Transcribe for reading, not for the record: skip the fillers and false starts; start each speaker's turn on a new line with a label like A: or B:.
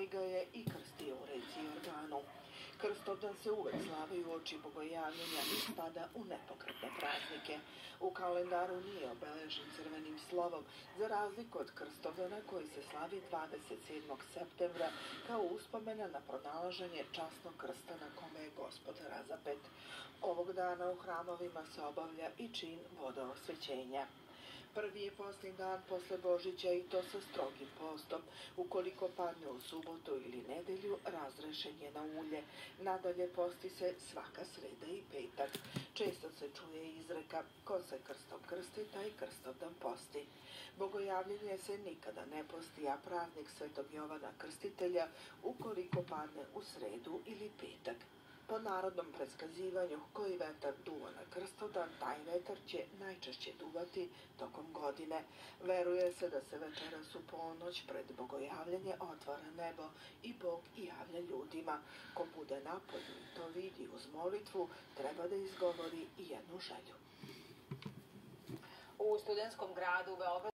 A: koji ga je i krstio u reci Jordanu. Krstovdan se uvek slavi uoči bogojavljenja i spada u nepokretne praznike. U kalendaru nije obeležen crvenim slovom, za razliku od Krstovdana koji se slavi 27. septembra kao uspomena na pronalaženje časnog krsta na kome je Gospod razapet. Ovog dana u hramovima se obavlja i čin vodoosvećenja. Prvi je postni dan posle Božića i to sa strogim postom. Ukoliko padne u subotu ili nedelju, razrešen je na ulje. Nadalje posti se svaka sreda i petak. Često se čuje izreka: ko se krstom krsti, taj Krstovdan posti. Bogojavljenje se nikada ne posti, a praznik Svetog Jovana Krstitelja ukoliko padne u sredu ili petak. Po narodnom predskazivanju, koji vetar duva na Krstovdan, taj vetar će najčešće duvati tokom godine. Veruje se da se večeras u ponoć pred bogojavljanje otvara nebo i Bog javlja ljudima. Ko bude napolju i to vidi uz molitvu, treba da izgovori i jednu želju.
B: U studentskom gradu Beogradu